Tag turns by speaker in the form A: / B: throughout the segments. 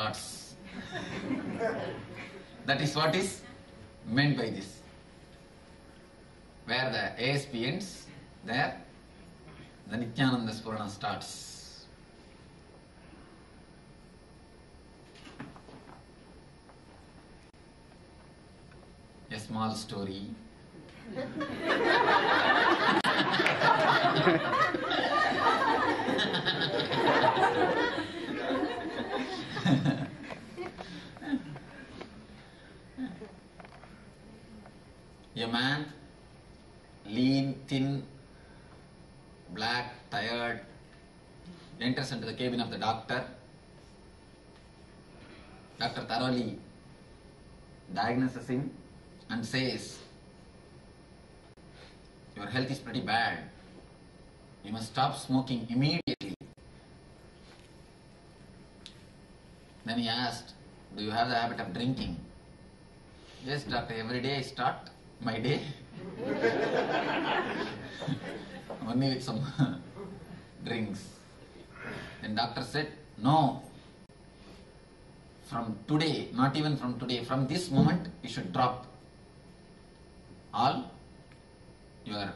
A: starts. That is what is meant by this. Where the ASP ends, there the Nityananda Spurana starts. A small story. A man, lean, thin, black, tired, enters into the cabin of the doctor. Doctor thoroughly diagnoses him and says, "Your health is pretty bad. You must stop smoking immediately." Then he asked, "Do you have the habit of drinking?" "Yes, doctor, every day I start my day only with some drinks." Then doctor said, "No, from today, not even from today, from this moment you should drop all your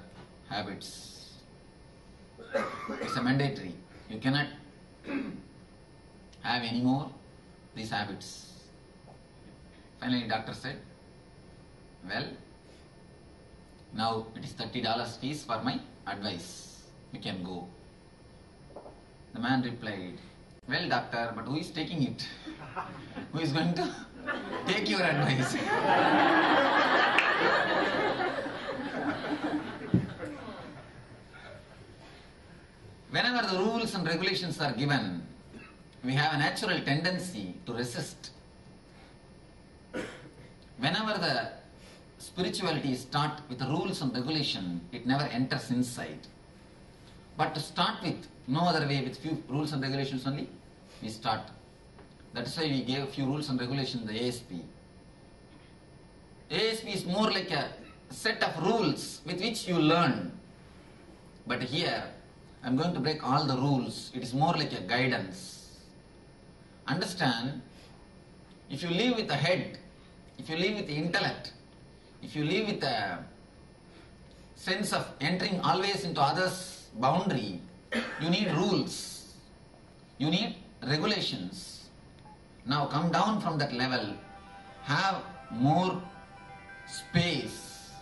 A: habits. It's a mandatory. You cannot have any more these habits." Finally doctor said, "Well, now it is $30 fees for my advice. You can go." The man replied, "Well, doctor, but who is taking it? Who is going to take your advice?" Whenever the rules and regulations are given, we have a natural tendency to resist. Whenever the spirituality is taught with the rules and regulation, it never enters inside. But to start with, no other way, with few rules and regulations only, we start. That is why we gave a few rules and regulations in the ASP. ASP is more like a set of rules with which you learn. But here, I am going to break all the rules. It is more like a guidance. Understand, if you live with the head, if you live with the intellect, if you live with a sense of entering always into others' boundary, you need rules, you need regulations. Now come down from that level, have more space,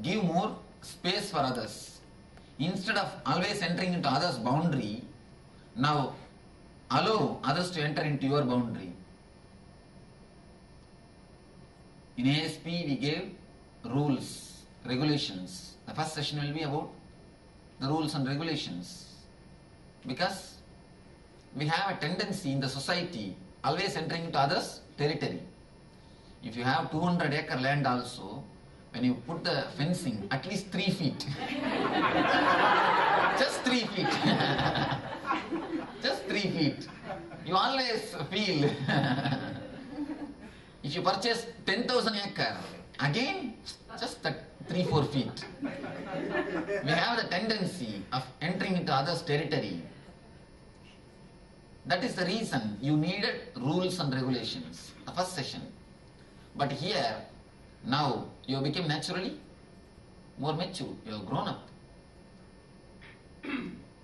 A: give more space for others. Instead of always entering into others' boundary, now allow others to enter into your boundary. In ASP we gave rules, regulations. The first session will be about the rules and regulations, because we have a tendency in the society always entering into others' territory. If you have 200-acre land also, when you put the fencing, at least 3 feet. Just 3 feet. Just 3 feet. You always feel, if you purchase 10,000 acre, again, just that 3-4 feet. We have the tendency of entering into others' territory. That is the reason you needed rules and regulations, the first session. But here, now, you have become naturally more mature, you have grown up.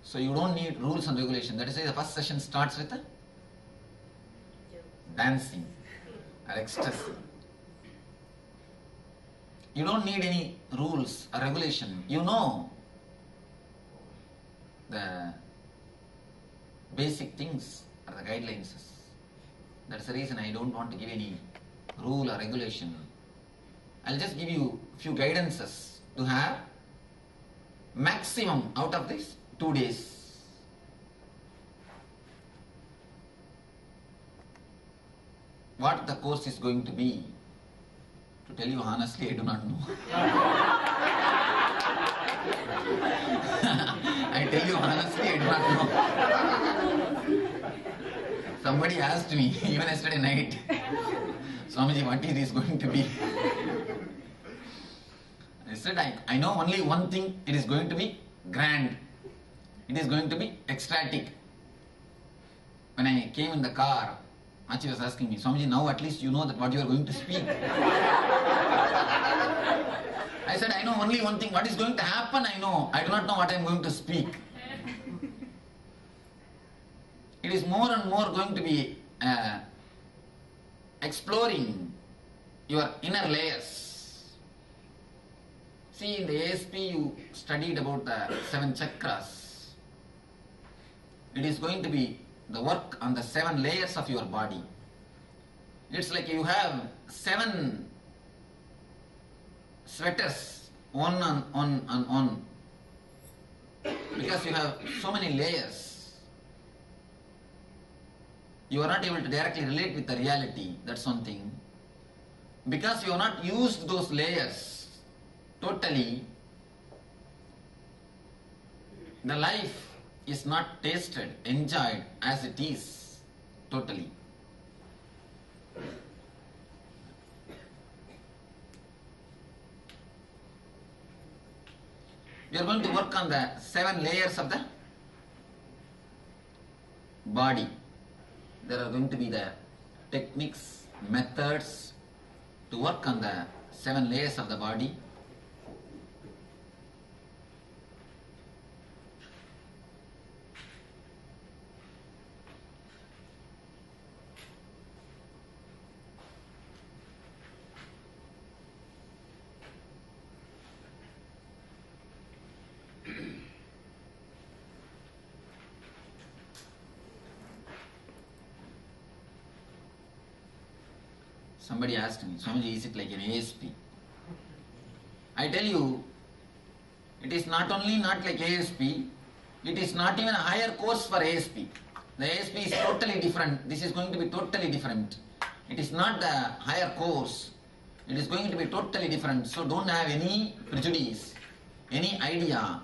A: So you don't need rules and regulations. That is why the first session starts with dancing or ecstasy. You don't need any rules or regulation. You know the basic things or the guidelines. That's the reason I don't want to give any rule or regulation. I'll just give you few guidances to have maximum out of these 2 days. What the course is going to be, to tell you honestly, I do not know. I tell you honestly, I do not know. Somebody asked me, even yesterday night, "Swamiji, what is this going to be?" I said, I know only one thing, it is going to be grand. It is going to be ecstatic. When I came in the car Achi was asking me, Swamiji, now at least you know that what you are going to speak. I said, I know only one thing. What is going to happen, I know. I do not know what I am going to speak. It is more and more going to be exploring your inner layers. See, in the ASP you studied about the 7 chakras. It is going to be the work on the 7 layers of your body. It's like you have 7 sweaters, one on, because you have so many layers. You are not able to directly relate with the reality, that's one thing. Because you have not used those layers totally, the life is not tasted, enjoyed as it is totally. We are going to work on the 7 layers of the body. There are going to be the techniques, methods to work on the 7 layers of the body. Somebody asked me, Swamiji, is it like an ASP? I tell you, it is not only not like ASP, it is not even a higher course for ASP. The ASP is totally different. This is going to be totally different. It is not the higher course. It is going to be totally different. So don't have any prejudice, any idea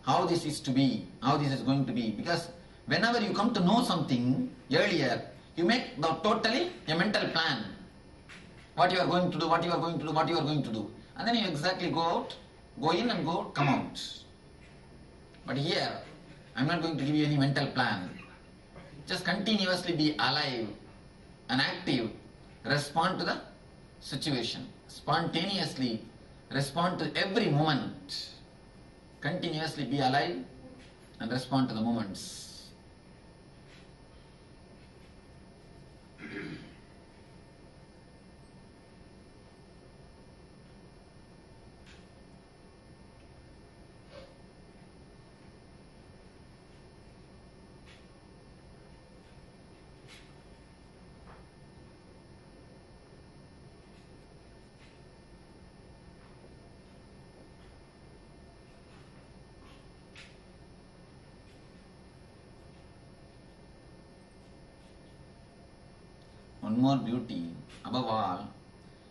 A: how this is to be, how this is going to be. Because whenever you come to know something earlier, you make totally a mental plan. What you are going to do, what you are going to do, what you are going to do. And then you exactly go out, go in and come out. But here, I am not going to give you any mental plan. Just continuously be alive and active. Respond to the situation. Spontaneously respond to every moment. Continuously be alive and respond to the moments. One more beauty, above all,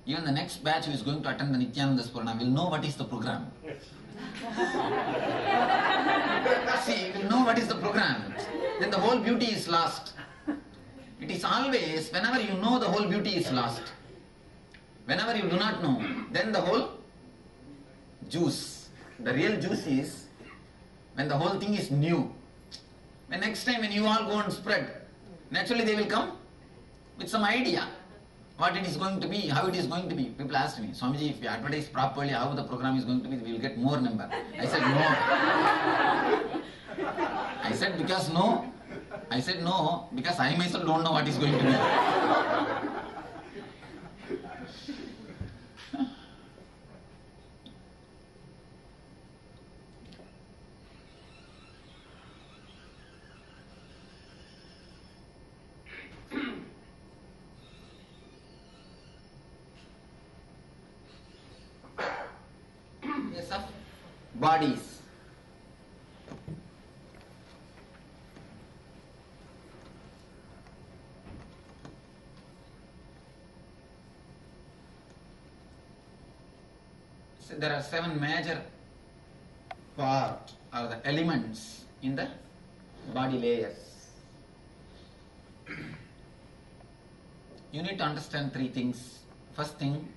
A: even the next batch who is going to attend the Nityananda Spurana will know what is the program. See, will know what is the program. Then the whole beauty is lost. It is always, whenever you know, the whole beauty is lost. Whenever you do not know, then the whole juice, the real juice is when the whole thing is new. When next time when you all go and spread, naturally they will come with some idea what it is going to be, how it is going to be. People ask me, Swamiji, if you advertise properly how the program is going to be, we will get more number. I said no. I said because no. I said no because I myself don't know what is going to be. Of bodies. So there are 7 major parts or the elements in the body layers. You need to understand 3 things. First thing,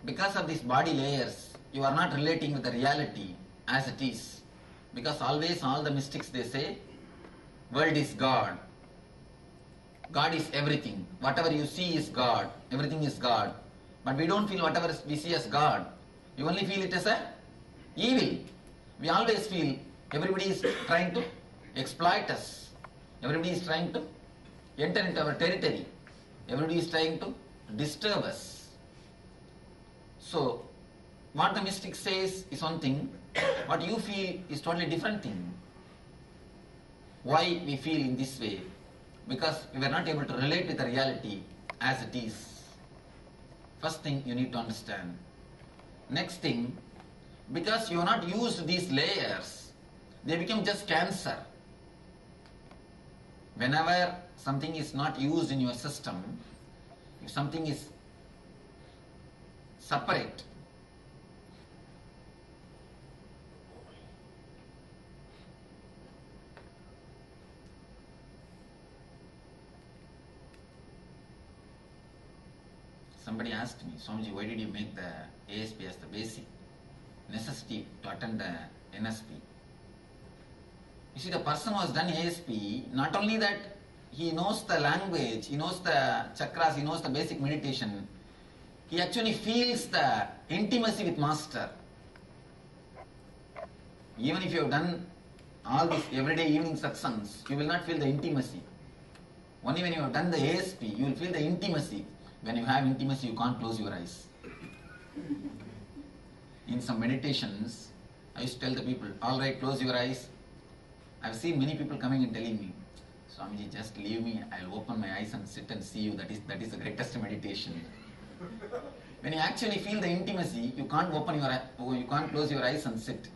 A: because of these body layers, you are not relating with the reality as it is. Because always all the mystics they say, world is God. God is everything. Whatever you see is God. Everything is God. But we don't feel whatever we see as God. We only feel it as a evil. We always feel everybody is trying to exploit us. Everybody is trying to enter into our territory. Everybody is trying to disturb us. So, what the mystic says is one thing. What you feel is totally different thing. Why we feel in this way? Because we were not able to relate with the reality as it is. First thing you need to understand. Next thing, because you have not used these layers, they become just cancer. Whenever something is not used in your system, if something is separate, somebody asked me, Swamiji, why did you make the ASP as the basic necessity to attend the NSP? You see, the person who has done ASP, not only that he knows the language, he knows the chakras, he knows the basic meditation, he actually feels the intimacy with Master. Even if you have done all these everyday evening satsangs, you will not feel the intimacy. Only when you have done the ASP, you will feel the intimacy. When you have intimacy, you can't close your eyes. In some meditations, I used to tell the people, all right, close your eyes. I've seen many people coming and telling me, Swamiji, just leave me, I'll open my eyes and sit and see you. That is the greatest meditation. When you actually feel the intimacy, you can't you can't close your eyes and sit.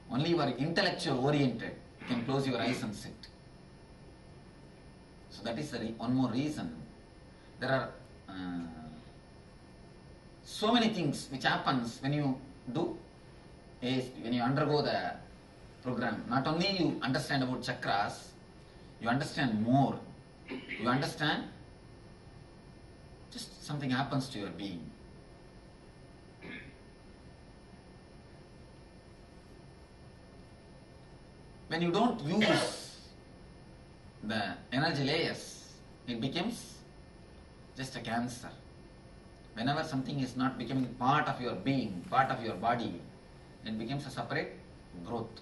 A: Only you are intellectual oriented, you can close your eyes and sit. So that is one more reason. There are so many things which happens when you do ASP, when you undergo the program. Not only you understand about chakras, you understand more. You understand just something happens to your being. When you don't use the energy layers, it becomes just a cancer. Whenever something is not becoming part of your being, part of your body, it becomes a separate growth.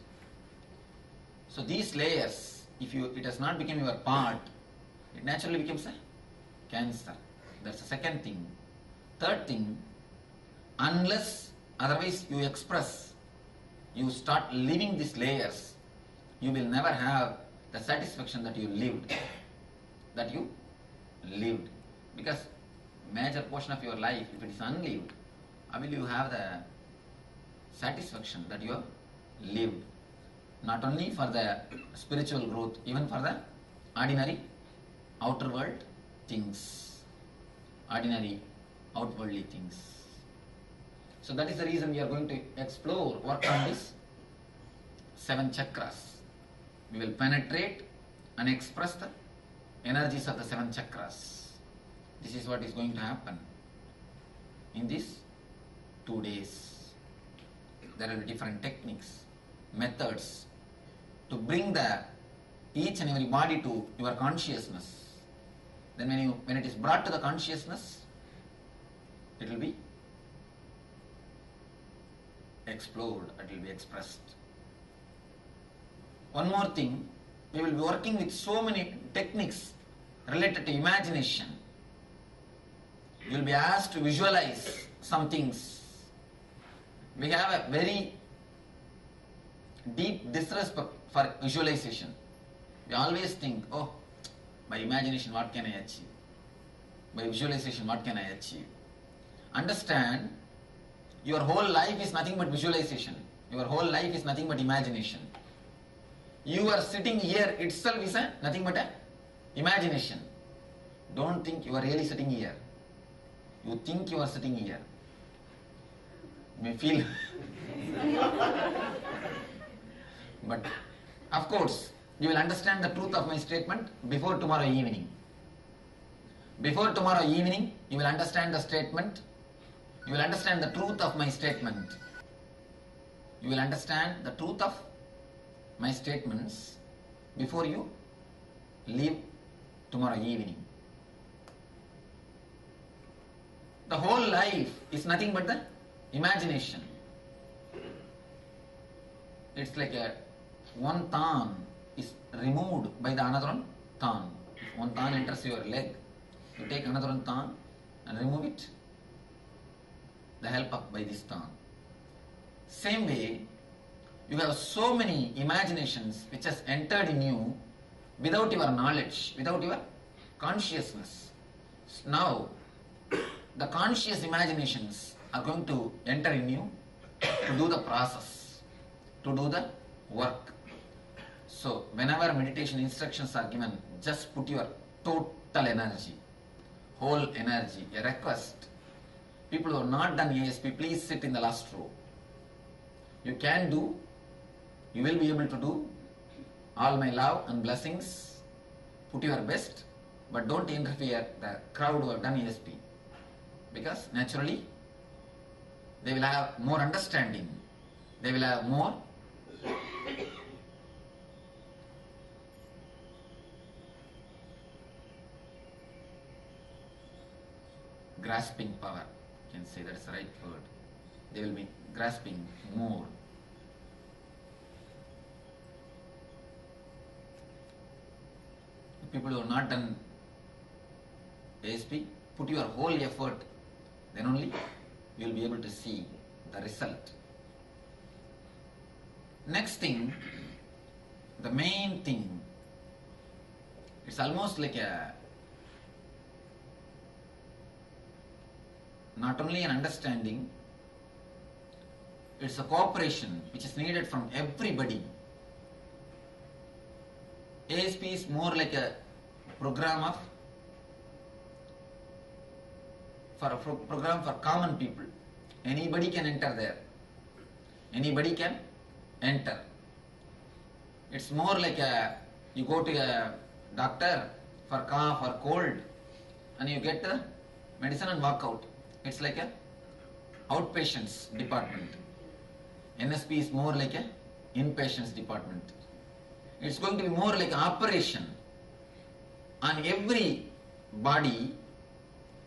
A: So these layers, if it has not become your part, it naturally becomes a cancer. That's the second thing. Third thing, unless otherwise you express, you start living these layers, you will never have the satisfaction that you lived. Because major portion of your life, if it is unlived, how will you have the satisfaction that you have lived? Not only for the spiritual growth, even for the ordinary outer world things, ordinary outwardly things. So that is the reason we are going to explore, work on these 7 chakras. We will penetrate and express the energies of the 7 chakras. This is what is going to happen in these 2 days. There will be different techniques, methods to bring each and every body to your consciousness. Then when it is brought to the consciousness, it will be explored, it will be expressed. One more thing, we will be working with so many techniques related to imagination. You will be asked to visualize some things. We have a very deep disrespect for visualization. We always think, oh, by imagination what can I achieve? By visualization what can I achieve? Understand, your whole life is nothing but visualization. Your whole life is nothing but imagination. You are sitting here itself is nothing but imagination. Don't think you are really sitting here. You think you are sitting here. You may feel. But of course, you will understand the truth of my statement before tomorrow evening. Before tomorrow evening, you will understand the statement. You will understand the truth of my statement. You will understand the truth of my statements before you leave tomorrow evening. The whole life is nothing but the imagination. It's like one thorn is removed by the another one thorn. If one thorn enters your leg, you take another one thorn and remove it. The help of by this thorn. Same way, you have so many imaginations which has entered in you without your knowledge, without your consciousness. Now, the conscious imaginations are going to enter in you to do the process, to do the work. So, whenever meditation instructions are given, just put your total energy, whole energy. A request. People who have not done ASP, please sit in the last row. You can do, you will be able to do. All my love and blessings. Put your best, but don't interfere the crowd who have done ASP. Because naturally, they will have more understanding. They will have more grasping power. You can say that's the right word. They will be grasping more. People who have not done ASP, put your whole effort, then only you will be able to see the result. Next thing, the main thing, it's almost like not only an understanding, it's a cooperation which is needed from everybody. ASP is more like a program for common people. Anybody can enter there. Anybody can enter. It's more like you go to a doctor for cough or cold and you get the medicine and walk out. It's like a outpatients department. NSP is more like a inpatients department. It's going to be more like an operation on every body,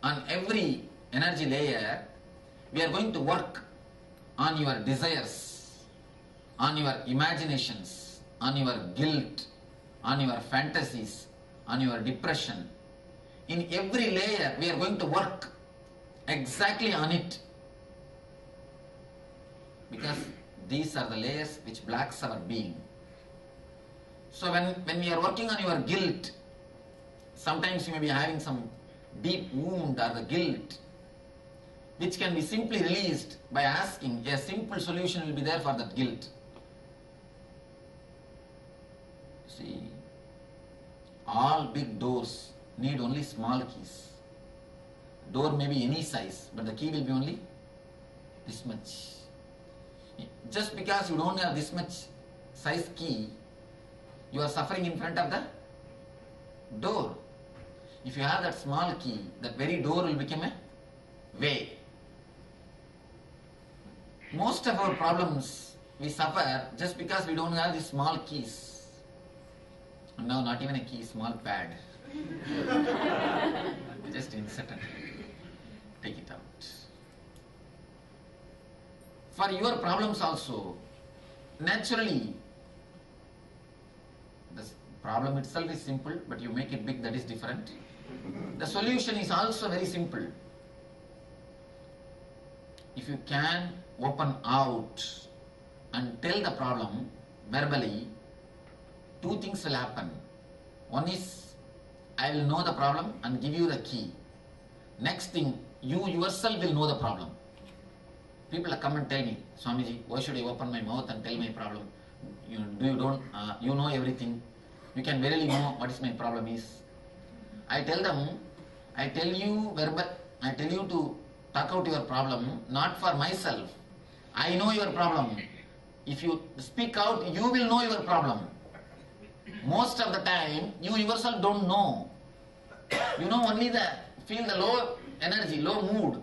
A: on every energy layer. We are going to work on your desires, on your imaginations, on your guilt, on your fantasies, on your depression. In every layer, we are going to work exactly on it. Because these are the layers which blocks our being. So when we are working on your guilt, sometimes you may be having some deep wound or the guilt, which can be simply released by asking. A simple solution will be there for that guilt. See, all big doors need only small keys. Door may be any size, but the key will be only this much. Just because you don't have this much size key, you are suffering in front of the door. If you have that small key, that very door will become a way. Most of our problems we suffer just because we don't have these small keys. And now not even a key, small pad. Just insert and take it out. For your problems also, naturally, the problem itself is simple, but you make it big, that is different. The solution is also very simple. If you can open out and tell the problem verbally, two things will happen. One is, I will know the problem and give you the key. Next thing, you yourself will know the problem. People come and tell me, Swamiji, why should I open my mouth and tell my problem? You know everything. You can verily know what is my problem is. I tell them, I tell you to talk out your problem, not for myself. I know your problem. If you speak out, you will know your problem. Most of the time, you yourself don't know. You know only feel the low energy, low mood.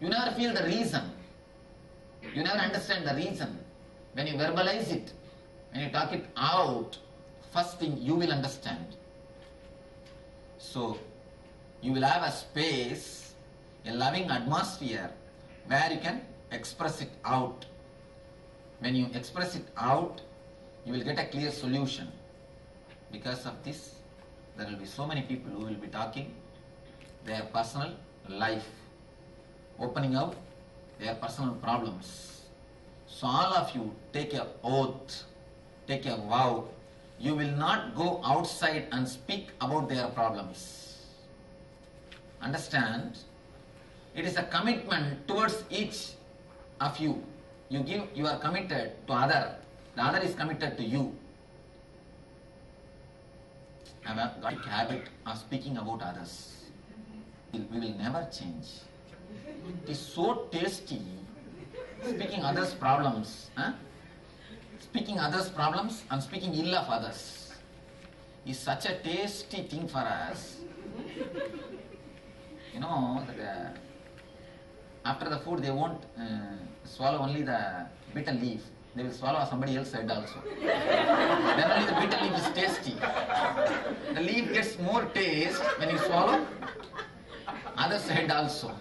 A: You never feel the reason. You never understand the reason. When you verbalize it, when you talk it out, first thing you will understand. So, you will have a space a loving atmosphere where you can express it out. When you express it out, you will get a clear solution. Because of this, there will be so many people who will be talking their personal life, opening out their personal problems. So all of you take a oath, take a vow, you will not go outside and speak about their problems. Understand? It is a commitment towards each of you. You are committed to other. The other is committed to you. I have got a habit of speaking about others. We will never change. It is so tasty speaking others' problems. Speaking others' problems and speaking ill of others is such a tasty thing for us. You know, that, after the food they won't swallow only the bitter leaf. They will swallow somebody else's head also. Then only the bitter leaf is tasty. The leaf gets more taste when you swallow other's head also.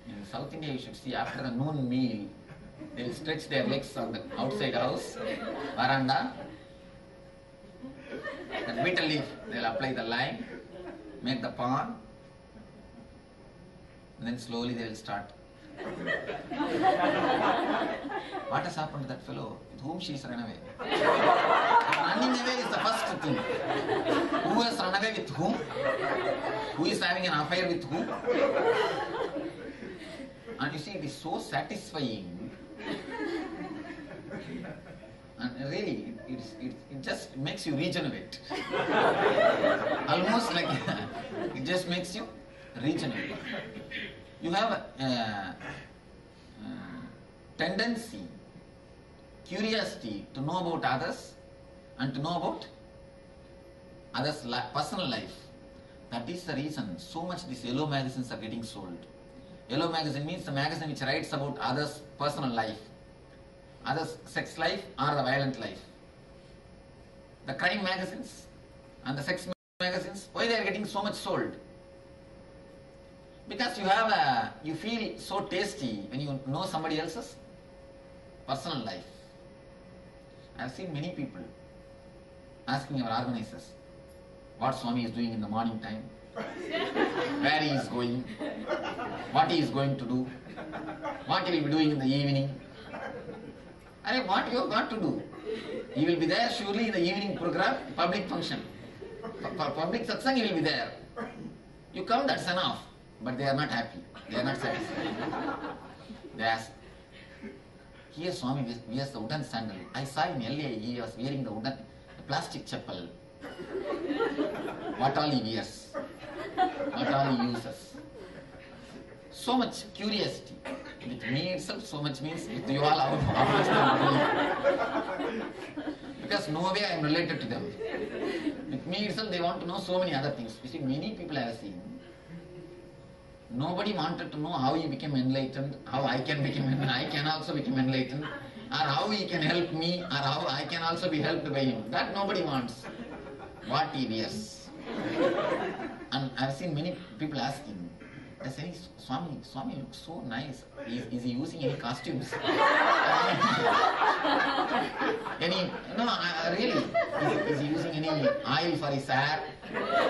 A: In South India you should see, after the noon meal, they will stretch their legs on the outside house, veranda. The bitter leaf, they will apply the lime, make the pond, and then slowly they will start. What has happened to that fellow? With whom she has run away? Running away is the first thing. Who has run away with whom? Who is having an affair with whom? And you see, it is so satisfying. And really, it just makes you regenerate. Almost like it just makes you regenerate. You have a tendency, curiosity to know about others and to know about others' personal life. That is the reason so much these yellow magazines are getting sold. Yellow magazine means the magazine which writes about others' personal life, others' sex life or the violent life. The crime magazines and the sex magazines, why they are getting so much sold? Because you feel so tasty when you know somebody else's personal life. I have seen many people asking our organizers what Swami is doing in the morning time, where he is going, what he is going to do, what he will be doing in the evening. And what you have got to do? He will be there surely in the evening program, public function. For public satsang he will be there. You come, that's enough. But they are not happy. They are not satisfied. They ask, here Swami wears the wooden sandal. I saw in LA he was wearing the plastic chappal. What all he wears? What all he uses? So much curiosity. With me itself, so much means with you all, how much. Because no way I am related to them. With me itself, they want to know so many other things. You see, many people I have seen, nobody wanted to know how he became enlightened, how I can also become enlightened, or how he can help me, or how I can also be helped by him. That nobody wants. What he wears. And I have seen many people asking, they say, Swami looks so nice. Is he using any costumes? Really? Is he using any oil for his hair?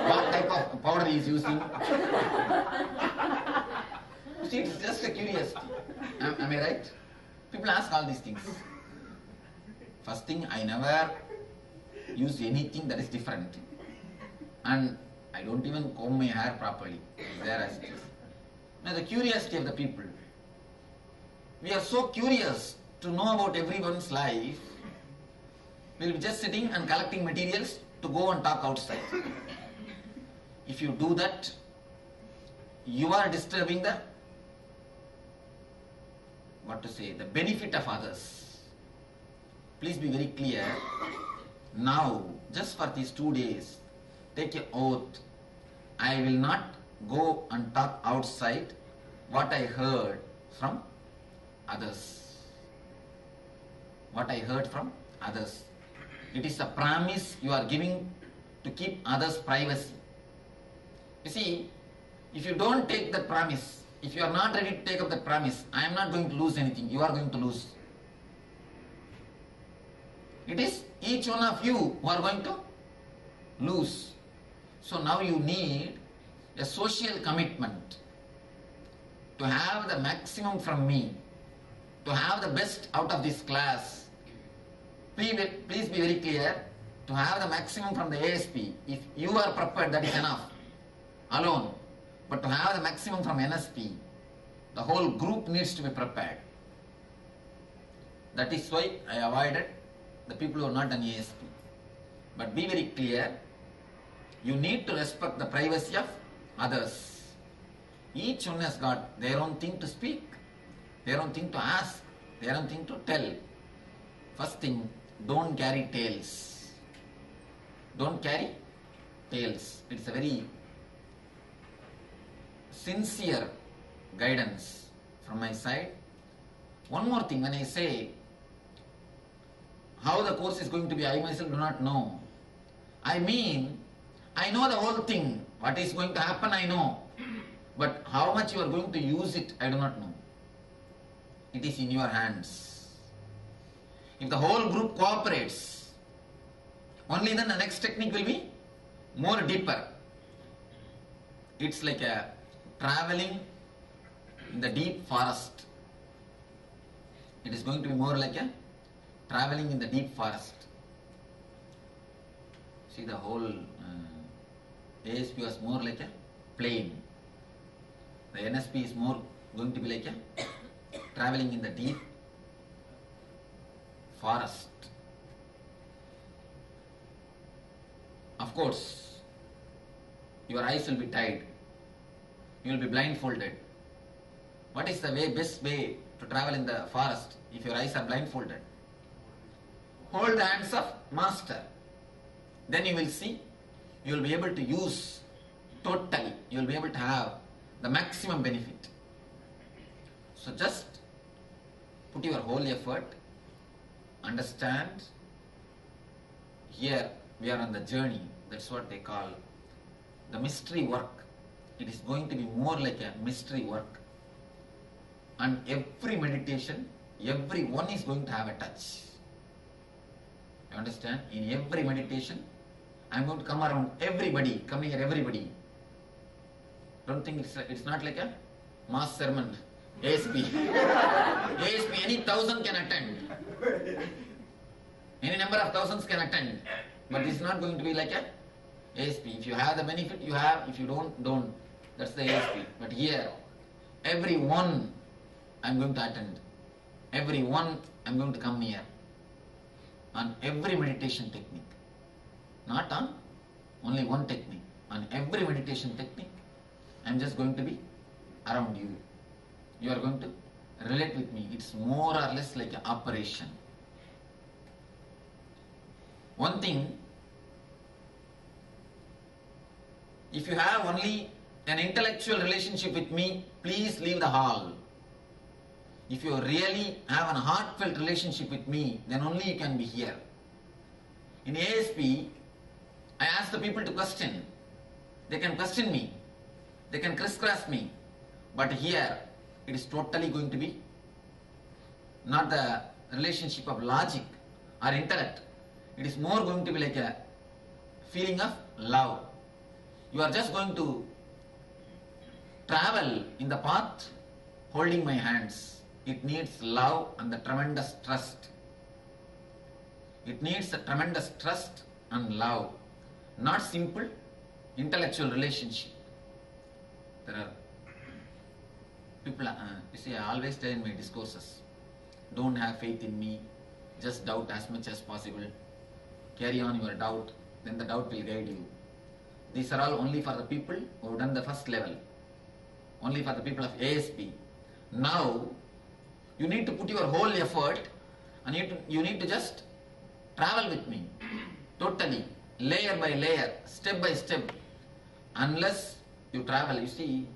A: What type of powder he is using? See, it's just a curiosity. Am I right? People ask all these things. First thing, I never use anything that is different. And I don't even comb my hair properly. It's there as it is. Now the curiosity of the people. We are so curious to know about everyone's life. We will be just sitting and collecting materials to go and talk outside. If you do that, you are disturbing the benefit of others. Please be very clear. Now, just for these 2 days, take an oath. I will not go and talk outside what I heard from others. What I heard from others. It is a promise you are giving to keep others' privacy. You see, If you don't take that promise, if you are not ready to take up that promise, I am not going to lose anything, you are going to lose. It is each one of you who are going to lose. So now you need a social commitment to have the maximum from me, to have the best out of this class. Please be very clear, to have the maximum from the ASP. If you are prepared, that is enough, alone. But to have the maximum from NSP, the whole group needs to be prepared. That is why I avoided the people who are not an ASP. But be very clear, you need to respect the privacy of others. Each one has got their own thing to speak, their own thing to ask, their own thing to tell. First thing, don't carry tales. Don't carry tales. It's a very sincere guidance from my side. One more thing, when I say how the course is going to be, I myself do not know. I mean, I know the whole thing. What is going to happen, I know. But how much you are going to use it, I do not know. It is in your hands. If the whole group cooperates, only then the next technique will be more deeper. It's like a traveling in the deep forest. It is going to be more like a traveling in the deep forest. See, the whole ASP was more like a plane. The NSP is more going to be like a traveling in the deep forest. Of course, your eyes will be tied. You will be blindfolded. What is the best way to travel in the forest if your eyes are blindfolded? Hold the hands of Master. Then you will see, you will be able to use totally. You will be able to have the maximum benefit. So just put your whole effort. Understand, here we are on the journey. That's what they call the mystery work. It is going to be more like a mystery work. And every meditation, everyone is going to have a touch. You understand? In every meditation, I am going to come around everybody, come here everybody. Don't think it's not like a mass sermon. ASP. ASP, any 1,000 can attend. Any number of thousands can attend. But it's not going to be like a ASP. If you have the benefit, you have. If you don't. That's the ASP. But here, everyone I'm going to attend. Everyone I'm going to come here. On every meditation technique. Not on only one technique. On every meditation technique, I'm just going to be around you. You are going to relate with me. It's more or less like an operation. One thing, if you have only an intellectual relationship with me, please leave the hall. If you really have a heartfelt relationship with me, then only you can be here. In ASP, I ask the people to question. They can question me. They can crisscross me. But here, it is totally going to be not the relationship of logic or intellect. It is more going to be like a feeling of love. You are just going to travel in the path holding my hands. It needs love and the tremendous trust. It needs a tremendous trust and love. Not simple intellectual relationship. There are people, you see, I always tell in my discourses, don't have faith in me, just doubt as much as possible. Carry on your doubt, then the doubt will guide you. These are all only for the people who have done the first level. Only for the people of ASP. Now, you need to put your whole effort and you need to just travel with me. Totally. Layer by layer. Step by step. Unless you travel, you see,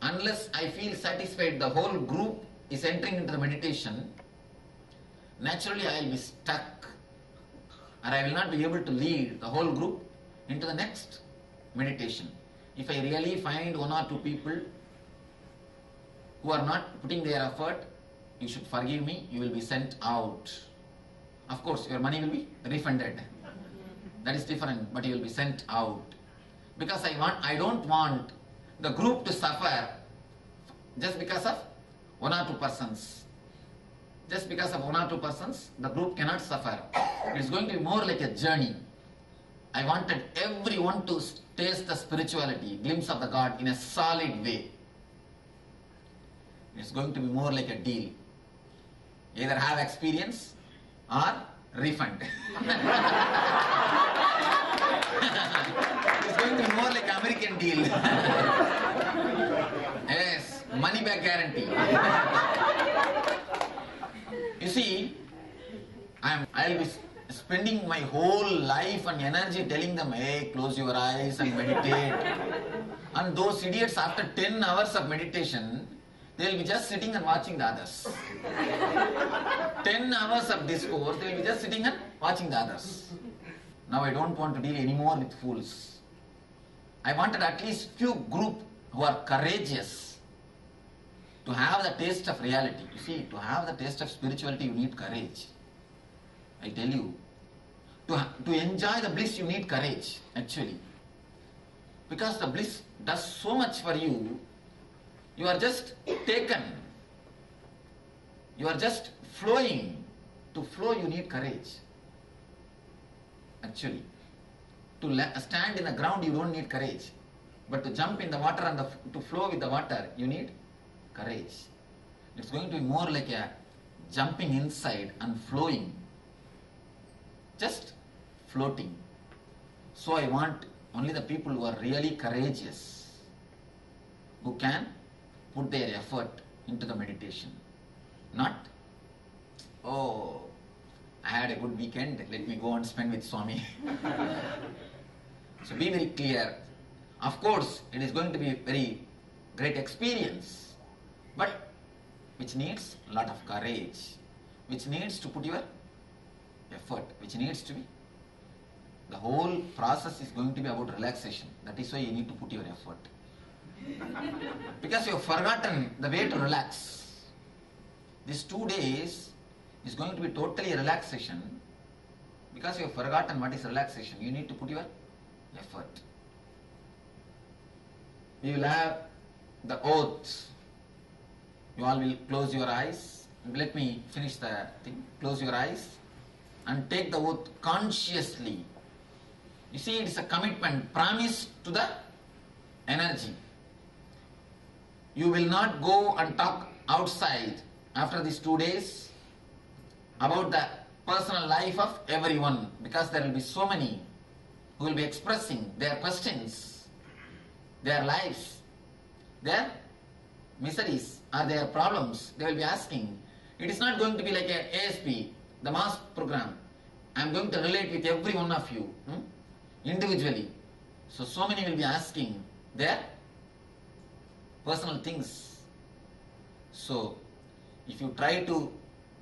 A: unless I feel satisfied the whole group is entering into the meditation, naturally I will be stuck. Or I will not be able to lead the whole group into the next meditation. if I really find one or two people who are not putting their effort, you should forgive me, you will be sent out. Of course, your money will be refunded. That is different, but you will be sent out. Because I don't want the group to suffer just because of one or two persons. Just because of one or two persons, the group cannot suffer. It's going to be more like a journey. I wanted everyone to taste the spirituality, glimpse of the God in a solid way. It's going to be more like a deal. Either have experience or refund. It's going to be more like American deal. Yes, money back guarantee. You see, I'll be spending my whole life and energy telling them, hey, close your eyes and meditate. And those idiots, after 10 hours of meditation, they'll be just sitting and watching the others. 10 hours of discourse, they'll be just sitting and watching the others. Now I don't want to deal anymore with fools. I wanted at least few group who are courageous to have the taste of reality. You see, to have the taste of spirituality, you need courage. I tell you, to enjoy the bliss, you need courage, actually. Because the bliss does so much for you, you are just taken. You are just flowing. To flow, you need courage. Actually, to stand in the ground, you don't need courage. But to jump in the water and to flow with the water, you need courage. It's going to be more like a jumping inside and flowing. Just floating. So I want only the people who are really courageous, who can put their effort into the meditation. Not, oh, I had a good weekend, let me go and spend with Swami. So be very clear. Of course, it is going to be a very great experience, but which needs a lot of courage, which needs to put your effort, which needs to be, the whole process is going to be about relaxation. That is why you need to put your effort. Because you have forgotten the way to relax. These 2 days is going to be totally relaxation. Because you have forgotten what is relaxation, you need to put your effort. We will have the oath. You all will close your eyes. Let me finish the thing. Close your eyes and take the oath consciously. You see, it is a commitment, promise to the energy. You will not go and talk outside after these 2 days about the personal life of everyone, because there will be so many who will be expressing their questions, their lives, their miseries or their problems. They will be asking. It is not going to be like a ASP, the mass program. I am going to relate with every one of you individually. So many will be asking their personal things. So if you try to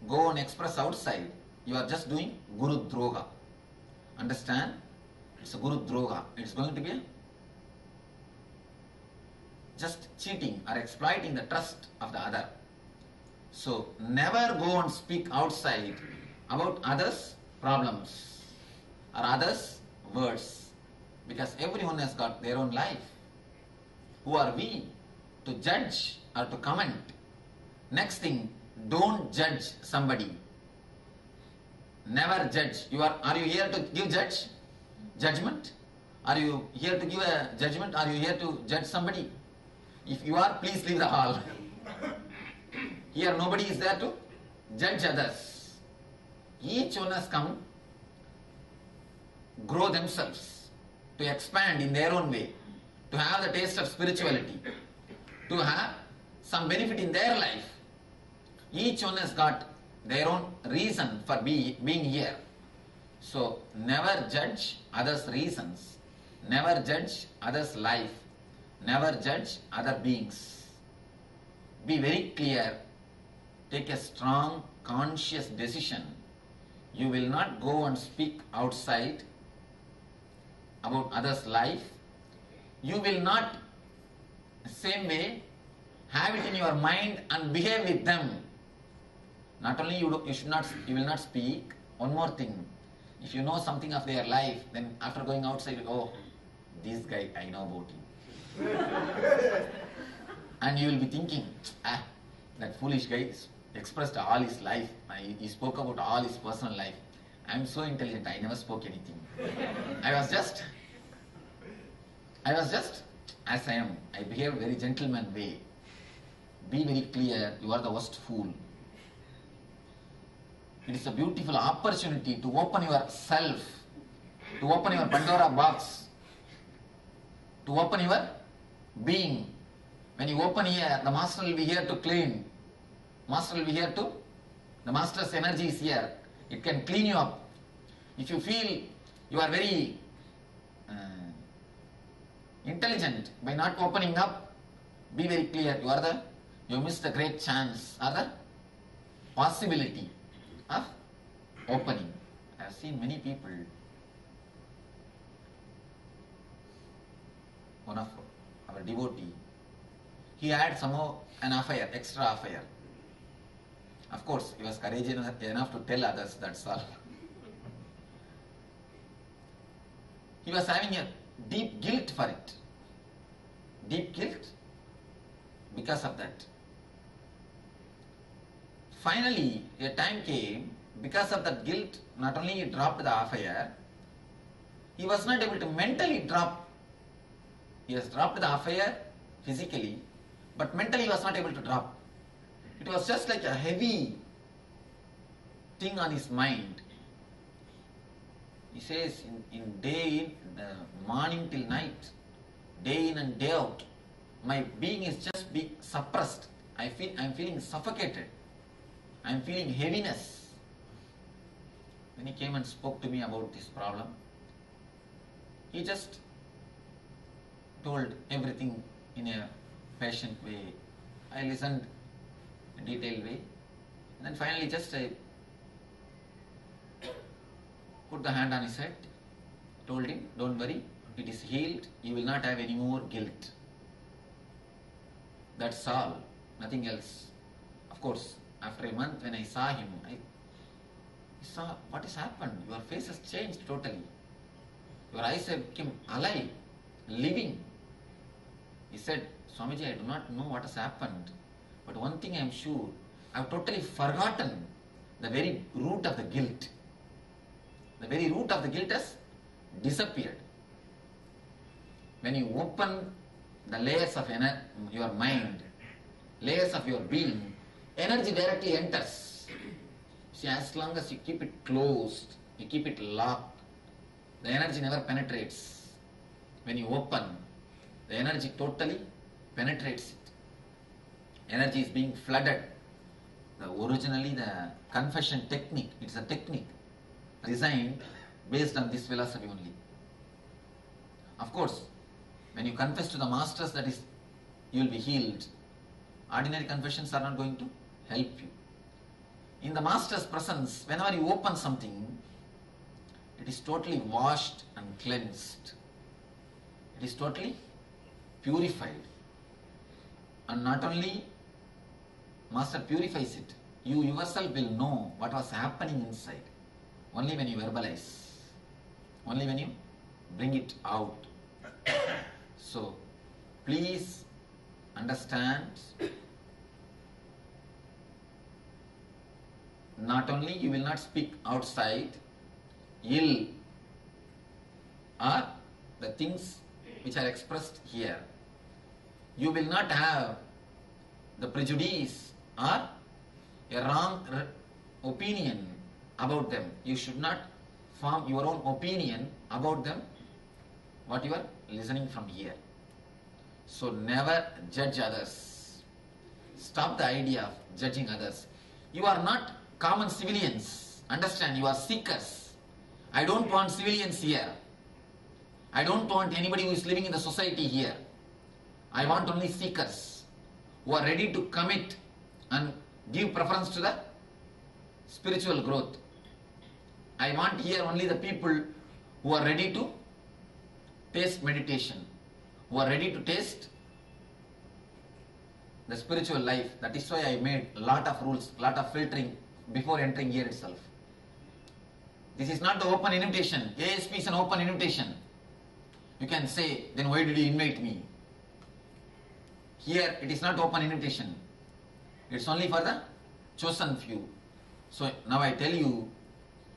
A: go and express outside, you are just doing Guru Droga. Understand? It's a Guru Droga. It's going to be just cheating or exploiting the trust of the other. So never go and speak outside about others' problems or others' words, because everyone has got their own life. Who are we to judge or to comment? Next thing, don't judge somebody. Never judge. Are you here to give judgment? Are you here to give a judgment? Are you here to judge somebody? If you are, please leave the hall. Here nobody is there to judge others. Each one has come, grow themselves, to expand in their own way, to have the taste of spirituality, to have some benefit in their life. Each one has got their own reason for being here. So never judge others' reasons, never judge others' life, never judge other beings. Be very clear. Take a strong, conscious decision. You will not go and speak outside about others' life. you will not same way have it in your mind and behave with them. Not only you will not speak. One more thing, if you know something of their life, then after going outside, oh, this guy, I know about him. And you will be thinking, that foolish guy expressed all his life. He spoke about all his personal life. I am so intelligent, I never spoke anything. I was just as I am. I behaved very gentleman way. Be very clear, you are the worst fool. It is a beautiful opportunity to open yourself, to open your Pandora box, to open your being. When you open here, the Master will be here to clean. The Master's energy is here. It can clean you up. If you feel you are very intelligent by not opening up, be very clear. You missed a great chance or the possibility of opening. I have seen many people. One of our devotee, he had somehow an affair, extra affair. Of course, he was courageous enough to tell others, that's all. He was having a deep guilt for it. Deep guilt because of that. Finally, a time came, because of that guilt, not only he dropped the affair, he was not able to mentally drop. He has dropped the affair physically, but mentally he was not able to drop. It was just like a heavy thing on his mind. He says, in morning till night, day in and day out, my being is just being suppressed. I'm feeling suffocated. I'm feeling heaviness. When he came and spoke to me about this problem, he just told everything in a patient way. I listened in a detailed way. And then finally just I put the hand on his head, told him, don't worry, it is healed, you will not have any more guilt. That's all, nothing else. Of course, after a month when I saw him, I saw what has happened. Your face has changed totally. Your eyes have become alive, living. He said, Swamiji, I do not know what has happened, but one thing I am sure, I have totally forgotten the very root of the guilt. The very root of the guilt has disappeared. When you open the layers of your mind, layers of your being, energy directly enters. See, as long as you keep it closed, you keep it locked, the energy never penetrates. When you open, the energy totally penetrates it. Energy is being flooded. Originally, the confession technique, it's a technique designed based on this philosophy only. Of course, when you confess to the masters, that is, you will be healed. Ordinary confessions are not going to help you. In the master's presence, whenever you open something, it is totally washed and cleansed. It is totally purified. And not only master purifies it, you yourself will know what was happening inside. Only when you verbalize. Only when you bring it out. So, please understand, not only you will not speak outside ill or the things which are expressed here. You will not have the prejudice or a wrong opinion about them. You should not form your own opinion about them, what you are listening from here. So never judge others. Stop the idea of judging others. You are not common civilians. Understand, you are seekers. I don't want civilians here. I don't want anybody who is living in the society here. I want only seekers who are ready to commit and give preference to the spiritual growth. I want here only the people who are ready to taste meditation, who are ready to taste the spiritual life. That is why I made a lot of rules, lot of filtering before entering here itself. This is not the open invitation. ASP is an open invitation. You can say, then why did you invite me? Here it is not open invitation. It's only for the chosen few. So now I tell you,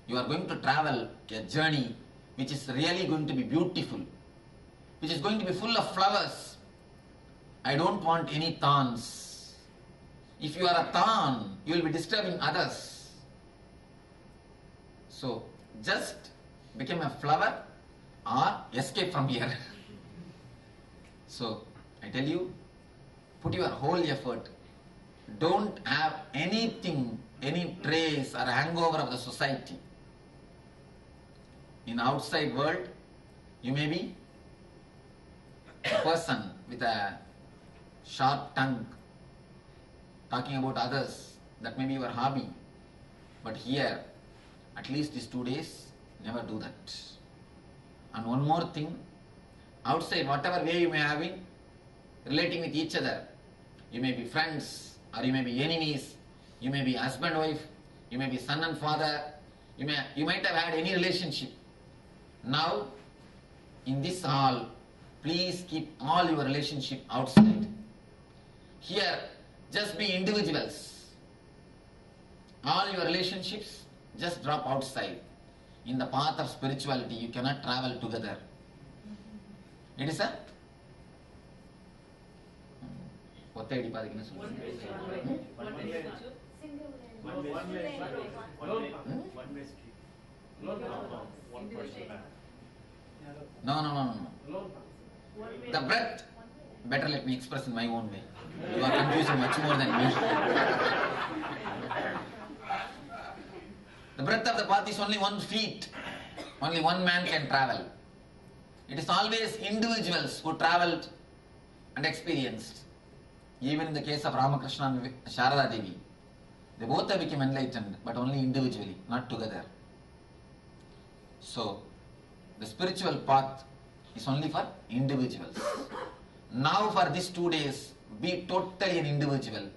A: you are going to travel a journey which is really going to be beautiful, which is going to be full of flowers. I don't want any thorns. If you are a thorn, you will be disturbing others. So just become a flower or escape from here. So I tell you, put your whole effort. Don't have anything, any trace or hangover of the society. In outside world, you may be a person with a sharp tongue, talking about others. That may be your hobby. But here, at least these 2 days, never do that. And one more thing, outside, whatever way you may have been relating with each other, you may be friends, or you may be enemies, you may be husband, wife, you may be son and father, you might have had any relationship. Now, in this hall, please keep all your relationship outside. Here, just be individuals. All your relationships, just drop outside. In the path of spirituality, you cannot travel together. It is a No. The breath, better let me express in my own way. You are confusing much more than me. The breadth of the path is only 1 feet. Only one man can travel. It is always individuals who travelled and experienced. Even in the case of Ramakrishna and Sharada Devi, they both have become enlightened, but only individually, not together. So, the spiritual path is only for individuals. Now for these 2 days, be totally an individual,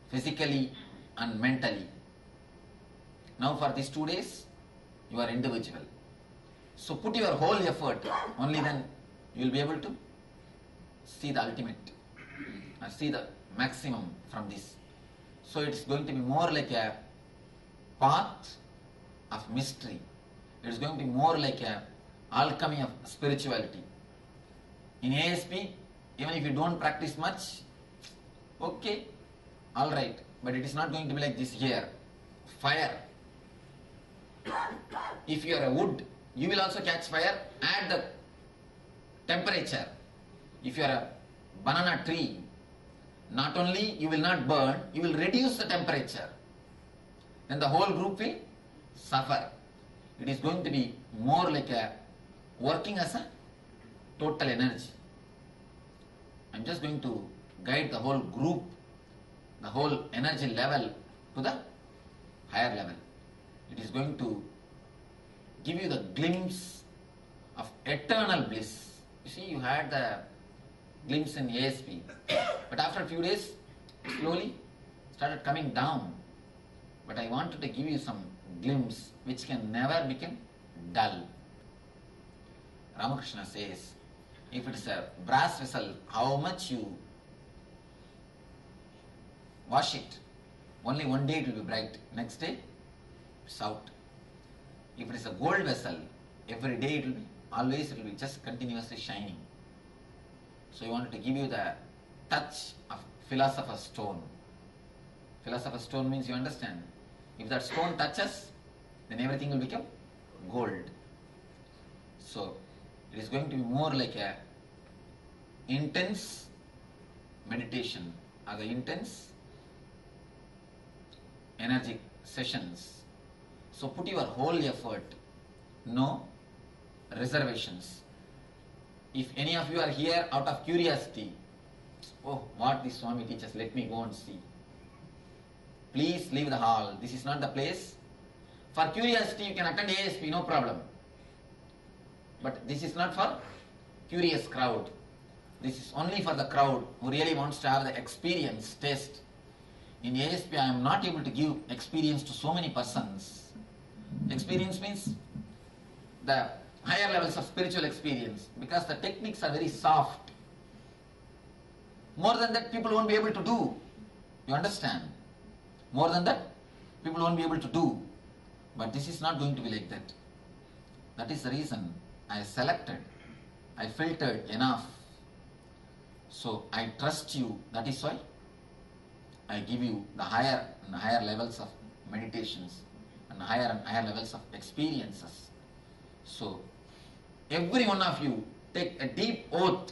A: physically and mentally. Now for these 2 days, you are individual. So put your whole effort, only then you will be able to see the ultimate, or see the maximum from this. So it's going to be more like a path of mystery. It's going to be more like a alchemy of spirituality. In ASP, even if you don't practice much, okay, alright, but it is not going to be like this here. Fire. If you are a wood, you will also catch fire at the temperature. If you are a banana tree, not only you will not burn, you will reduce the temperature. Then the whole group will suffer. It is going to be more like a working as a total energy. I am just going to guide the whole group, the whole energy level to the higher level. It is going to give you the glimpse of eternal bliss. You see, you had the glimpse in ASP, but after a few days, slowly started coming down. But I wanted to give you some glimpse which can never become dull. Ramakrishna says, if it is a brass vessel, how much you wash it, only one day it will be bright, next day it's out. If it is a gold vessel, every day it will be, always it will be just continuously shining. So I wanted to give you the touch of philosopher's stone. Philosopher's stone means, you understand, if that stone touches, then everything will become gold. So it is going to be more like a intense meditation or the intense energetic sessions. So put your whole effort, no reservations. If any of you are here out of curiosity, oh, what this Swami teaches, let me go and see. Please leave the hall. This is not the place. For curiosity, you can attend ASP, no problem. But this is not for curious crowd. This is only for the crowd who really wants to have the experience, taste. In ASP, I am not able to give experience to so many persons. Experience means the higher levels of spiritual experience, because the techniques are very soft. More than that, people won't be able to do. You understand? More than that, people won't be able to do. But this is not going to be like that. That is the reason I selected, I filtered enough. So I trust you. That is why I give you the higher and higher levels of meditations and higher levels of experiences. So every one of you take a deep oath.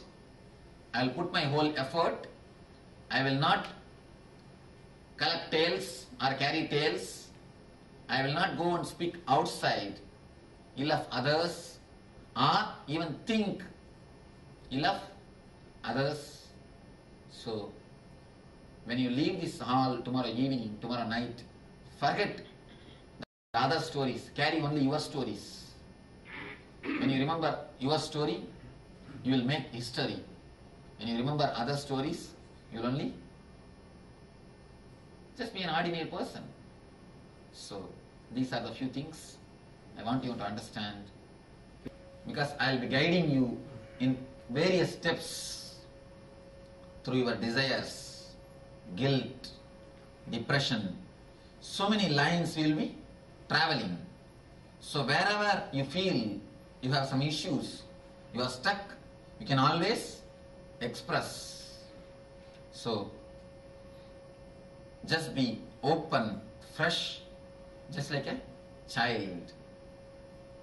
A: I will put my whole effort. I will not collect tales or carry tales. I will not go and speak outside ill of others or even think ill of others. So when you leave this hall tomorrow evening, tomorrow night, forget the other stories. Carry only your stories. When you remember your story, you will make history. When you remember other stories, you will only just be an ordinary person. So these are the few things I want you to understand, because I will be guiding you in various steps through your desires, guilt, depression. So many lines will be traveling. So wherever you feel you have some issues, you are stuck, you can always express. So just be open, fresh, just like a child.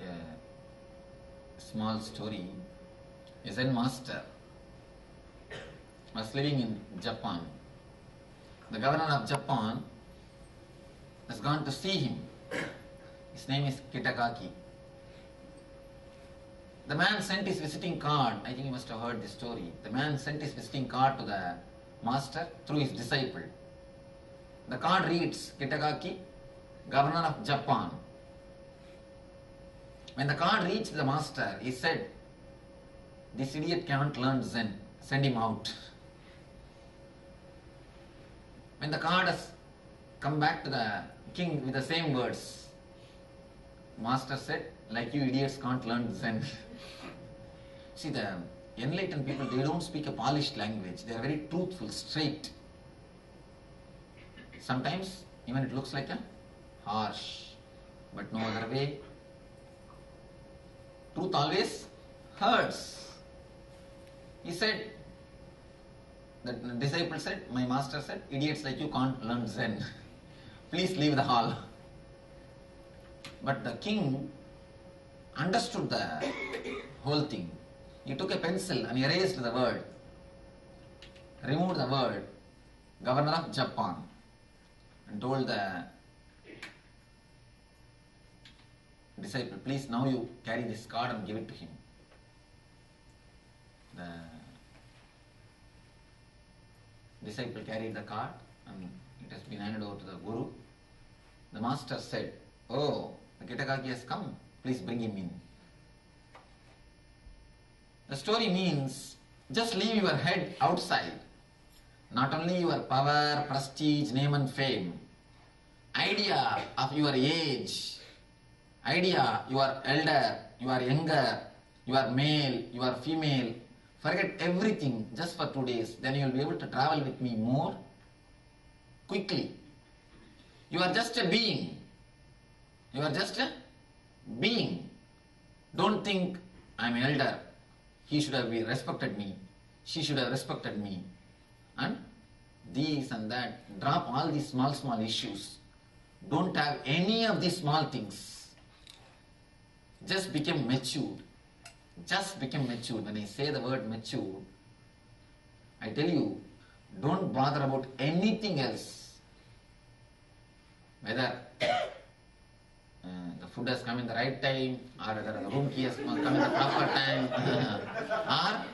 A: A small story. A Zen master was living in Japan. The governor of Japan has gone to see him. His name is Kitagaki. The man sent his visiting card. I think you must have heard this story. The man sent his visiting card to the master through his disciple. The card reads, Kitagaki, Governor of Japan. When the card reached the master, he said, this idiot cannot learn Zen. Send him out. When the card has come back to the king with the same words, master said, like you idiots can't learn Zen. See, the enlightened people, they don't speak a polished language. They are very truthful, straight. Sometimes even it looks like a harsh, but no other way. Truth always hurts. He said, the disciple said, my master said, idiots like you can't learn Zen. Please leave the hall. But the king understood the whole thing. He took a pencil and erased the word, removed the word, Governor of Japan, and told the disciple, please now you carry this card and give it to him. The disciple carried the card and it has been handed over to the guru. The master said, oh, the Kitagaki has come, please bring him in. The story means, just leave your head outside. Not only your power, prestige, name and fame, idea of your age, idea you are elder, you are younger, you are male, you are female, forget everything just for 2 days, then you will be able to travel with me more quickly. You are just a being. You are just a being. Don't think I am elder, he should have respected me, she should have respected me, and this and that. Drop all these small issues. Don't have any of these small things. Just become matured. Just become matured. When I say the word matured, I tell you, don't bother about anything else. Whether the food has come in the right time, or whether the room key has come in the proper time, or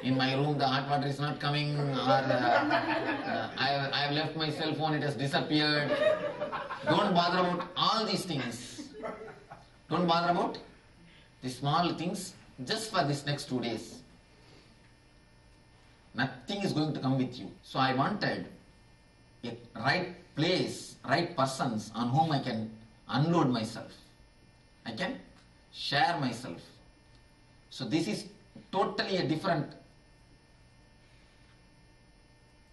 A: in my room the hot water is not coming, or I have left my cell phone, it has disappeared. Don't bother about all these things. Don't bother about the small things just for this next 2 days. Nothing is going to come with you. So I wanted a right place, right persons on whom I can unload myself. I can share myself. So this is totally a different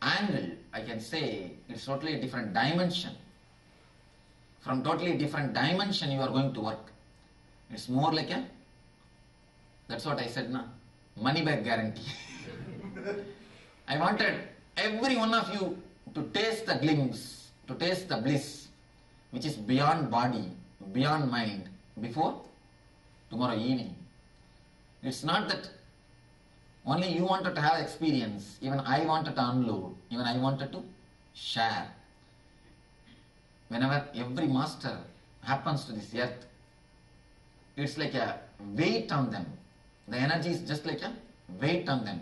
A: angle. I can say it's totally a different dimension. From totally different dimension you are going to work. It's more like a, that's what I said now, money back guarantee. I wanted every one of you to taste the glimpse, to taste the bliss, which is beyond body, beyond mind, before tomorrow evening. It's not that only you wanted to have experience, even I wanted to unload, even I wanted to share. Whenever every master happens to this earth, it's like a weight on them. The energy is just like a weight on them.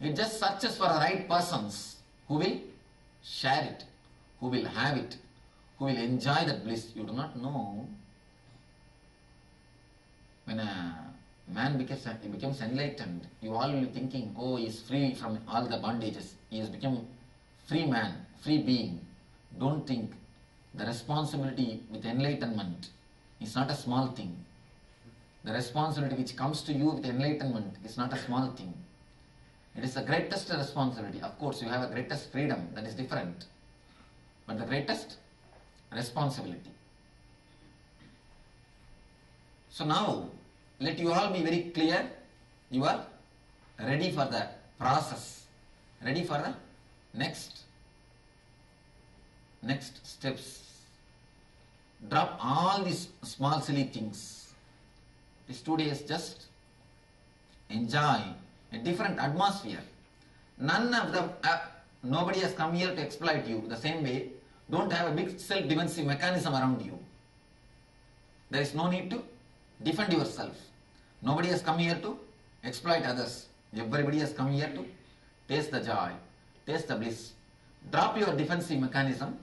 A: It just searches for the right persons who will share it, who will have it, who will enjoy that bliss. You do not know. When a man becomes enlightened, you all will be thinking, oh, he is free from all the bondages. He has become free man, free being. Don't think. The responsibility with enlightenment is not a small thing. The responsibility which comes to you with enlightenment is not a small thing. It is the greatest responsibility. Of course, you have a greatest freedom, that is different. But the greatest responsibility. So now, let you all be very clear. You are ready for the process. Ready for the next steps. Drop all these small silly things. These 2 days just enjoy a different atmosphere. None of the, nobody has come here to exploit you. The same way, don't have a big self-defensive mechanism around you. There is no need to defend yourself. Nobody has come here to exploit others. Everybody has come here to taste the joy, taste the bliss. Drop your defensive mechanism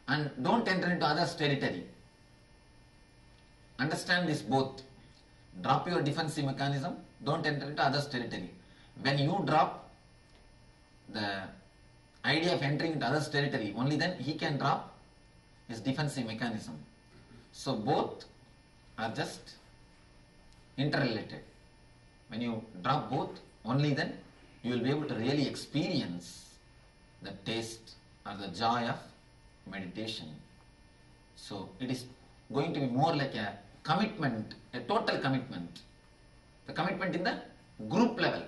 A: and don't enter into others' territory. Understand this both. Drop your defensive mechanism, don't enter into others' territory. When you drop the idea of entering into others' territory, only then he can drop his defensive mechanism. So both are just interrelated. When you drop both, only then you will be able to really experience the taste or the joy of meditation. So it is going to be more like a commitment, a total commitment. The commitment in the group level.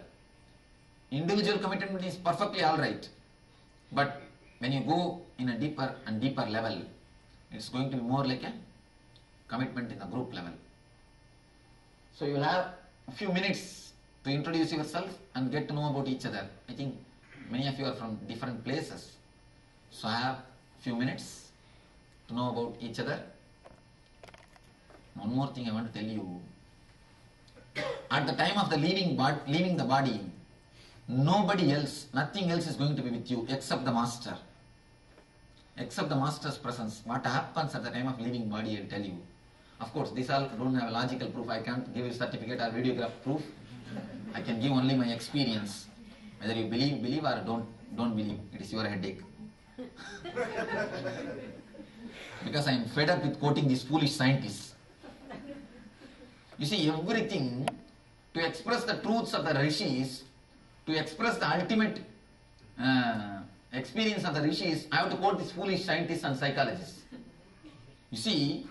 A: Individual commitment is perfectly alright. But when you go in a deeper and deeper level, it's going to be more like a commitment in the group level. So you will have a few minutes to introduce yourself and get to know about each other. I think many of you are from different places. So I have a few minutes to know about each other. One more thing I want to tell you. At the time of the leaving the body, nobody else, nothing else is going to be with you except the master. Except the master's presence. What happens at the time of leaving body, I will tell you. Of course, these all don't have a logical proof. I can't give you certificate or videograph proof. I can give only my experience. Whether you believe or don't believe, it is your headache. Because I am fed up with quoting these foolish scientists. You see, everything, to express the truths of the rishis, to express the ultimate experience of the rishis, I have to quote these foolish scientists and psychologists. You see,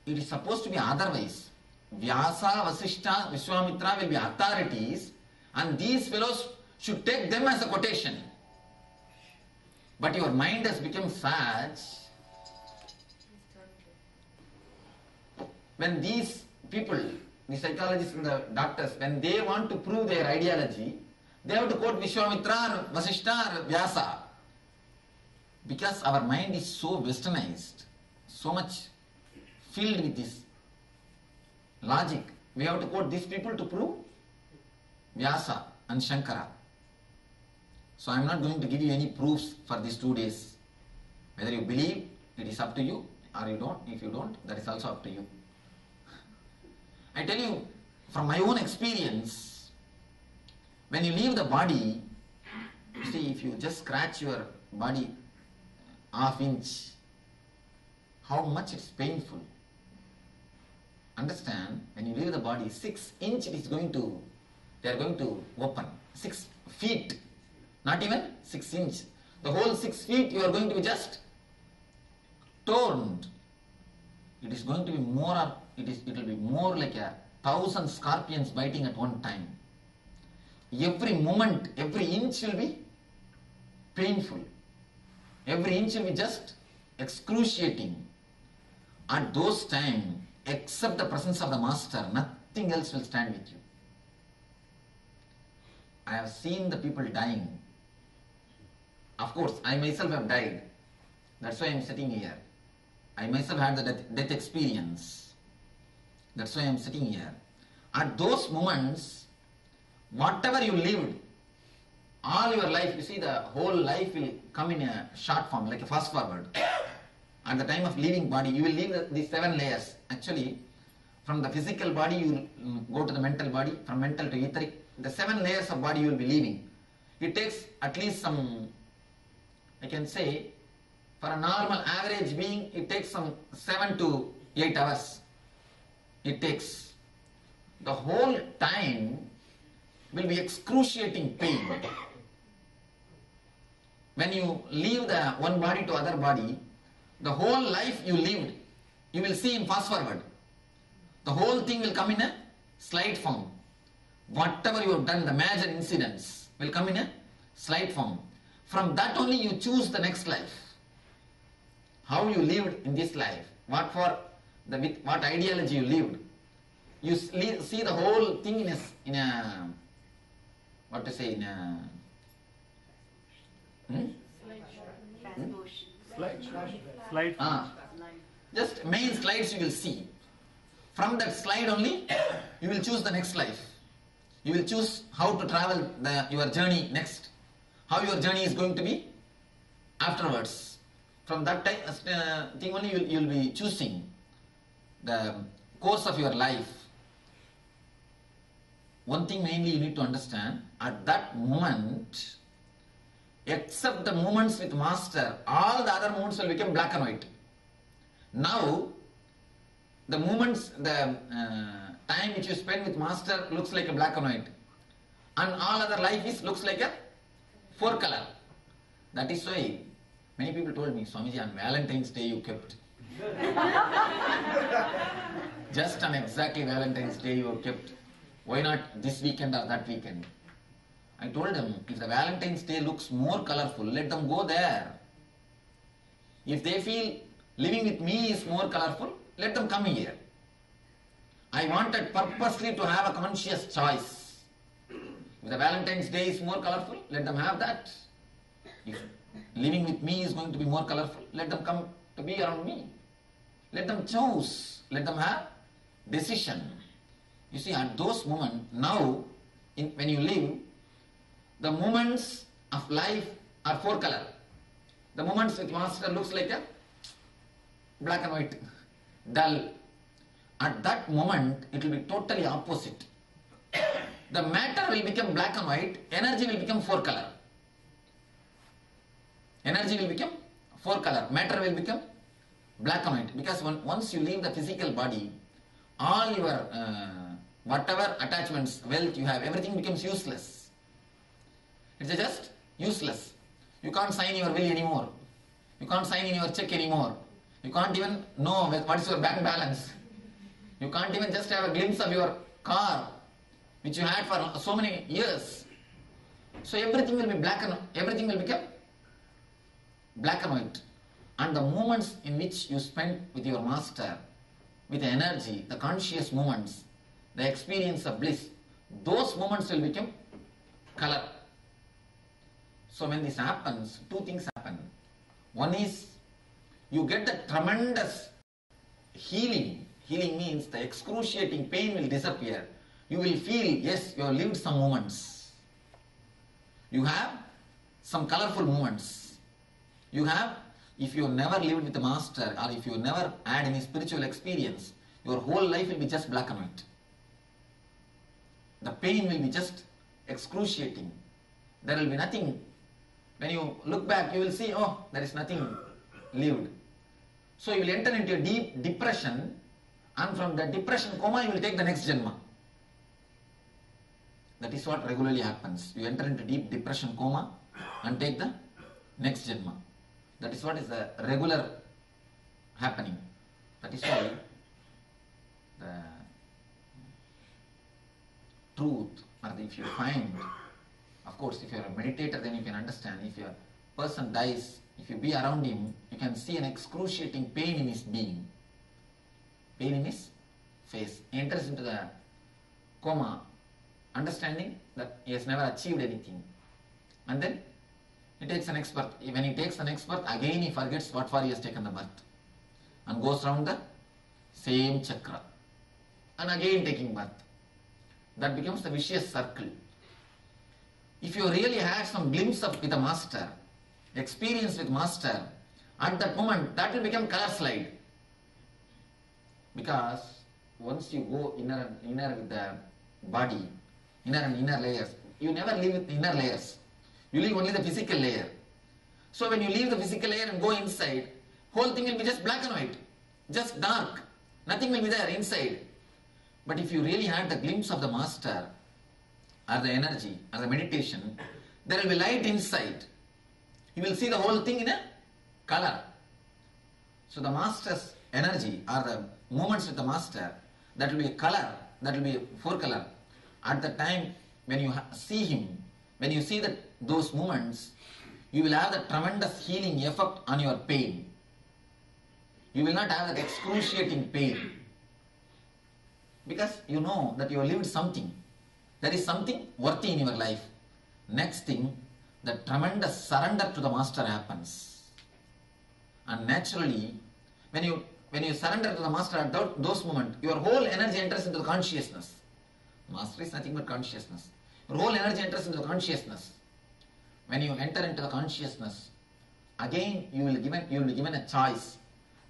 A: it is supposed to be otherwise. Vyasa, Vasishta, Vishwamitra will be authorities, and these fellows should take them as a quotation. But your mind has become such, when these people, the psychologists and the doctors, when they want to prove their ideology, they have to quote Vishwamitra or Vasishta or Vyasa. Because our mind is so westernized, so much filled with this logic, we have to quote these people to prove Vyasa and Shankara. So I am not going to give you any proofs for these 2 days. Whether you believe, it is up to you, or you don't. If you don't, that is also up to you. I tell you, from my own experience, when you leave the body, See, if you just scratch your body half inch, how much it's painful. Understand, when you leave the body, 6 inch it is going to, they are going to open. 6 feet, not even 6 inch. The whole 6 feet you are going to be just torn. It is going to be more, it will be more like 1,000 scorpions biting at one time. Every moment, every inch will be painful. Every inch will be just excruciating. At those times, except the presence of the Master, nothing else will stand with you. I have seen the people dying. Of course, I myself have died. That's why I am sitting here. I myself had the death experience. That's why I am sitting here. At those moments, whatever you lived, all your life, you see, the whole life will come in a short form, like a fast forward. At the time of leaving body, you will leave the 7 layers. Actually, from the physical body, you will go to the mental body, from mental to etheric. The 7 layers of body you will be leaving. It takes at least some, I can say, for a normal average being, it takes some 7 to 8 hours. It takes. The whole time will be excruciating pain. When you leave the one body to other body, the whole life you lived, you will see in fast forward. The whole thing will come in a slide form. Whatever you have done, the major incidents will come in a slide form. From that only you choose the next life. How you lived in this life, what ideology you lived. You see the whole thing in a what to say, in a
B: Slide.
A: just main slides you will see. From that slide only, you will choose the next life. You will choose how to travel your journey next. How your journey is going to be afterwards. From that thing only you will be choosing the course of your life. One thing mainly you need to understand, at that moment, except the moments with Master, all the other moments will become black and white. Now, the moments, the time which you spend with Master looks like a black and white. And all other life looks like a 4 color. That is why many people told me, Swamiji, on Valentine's Day you kept. Just on exactly Valentine's Day you kept. Why not this weekend or that weekend? I told them, if the Valentine's Day looks more colorful, let them go there. If they feel living with me is more colorful, let them come here. I wanted purposely to have a conscious choice. If the Valentine's Day is more colorful, let them have that. If living with me is going to be more colorful, let them come to be around me. Let them choose. Let them have decision. You see, at those moments, now, when you live, the moments of life are 4 color. The moments with Master looks like a black and white, dull. At that moment, it will be totally opposite. The matter will become black and white, energy will become 4 color. Energy will become 4 color, matter will become black and white. Because once you leave the physical body, all your whatever attachments, wealth you have, everything becomes useless. It's just useless. You can't sign your will anymore. You can't sign in your check anymore. You can't even know what is your bank balance. You can't even just have a glimpse of your car, which you had for so many years. So everything will be everything will become black and white. And the moments in which you spend with your Master, with the energy, the conscious moments, the experience of bliss, those moments will become color. So when this happens, 2 things happen. One is, you get the tremendous healing. Healing means the excruciating pain will disappear. You will feel, yes, you have lived some moments. You have some colorful moments. You have, if you have never lived with the Master, or if you never had any spiritual experience, your whole life will be just black and white. The pain will be just excruciating. There will be nothing When you look back, you will see, oh, there is nothing lived. So you will enter into a deep depression, and from the depression coma, you will take the next Janma. That is what regularly happens. You enter into deep depression coma and take the next Janma. That is what is the regular happening. That is why the truth, or if you find, of course, if you are a meditator, then you can understand. If a person dies, if you be around him, you can see an excruciating pain in his being, pain in his face. He enters into the coma, understanding that he has never achieved anything. And then he takes the next birth. When he takes the next birth, again he forgets what for he has taken the birth, and goes round the same chakra, and again taking birth. That becomes the vicious circle. If you really had some glimpse of with a master, experience with master, at that moment that will become color slide. Because once you go inner with the body, inner and inner layers, you never live with inner layers. You leave only the physical layer. So when you leave the physical layer and go inside, whole thing will be just black and white, just dark. Nothing will be there inside. But if you really had the glimpse of the master, or the energy, or the meditation, there will be light inside. You will see the whole thing in a color. So the master's energy, or the moments with the master, that will be a color, that will be a four color. At the time when you see him, when you see those moments, you will have the tremendous healing effect on your pain. You will not have that excruciating pain. Because you know that you have lived something. There is something worthy in your life. Next thing, the tremendous surrender to the master happens. And naturally, when you surrender to the master at those moments, your whole energy enters into the consciousness. Master is nothing but consciousness. Your whole energy enters into the consciousness. When you enter into the consciousness, again you will be given a choice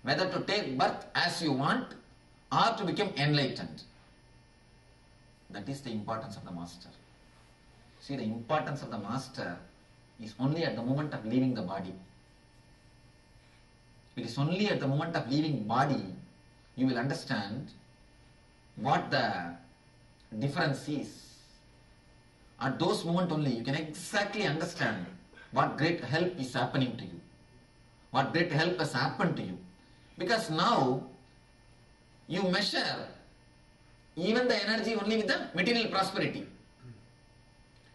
A: whether to take birth as you want or to become enlightened. That is the importance of the master. See, the importance of the master is only at the moment of leaving the body. It is only at the moment of leaving body you will understand what the difference is. At those moments only you can exactly understand what great help is happening to you. What great help has happened to you. Because now you measure even the energy only with the material prosperity.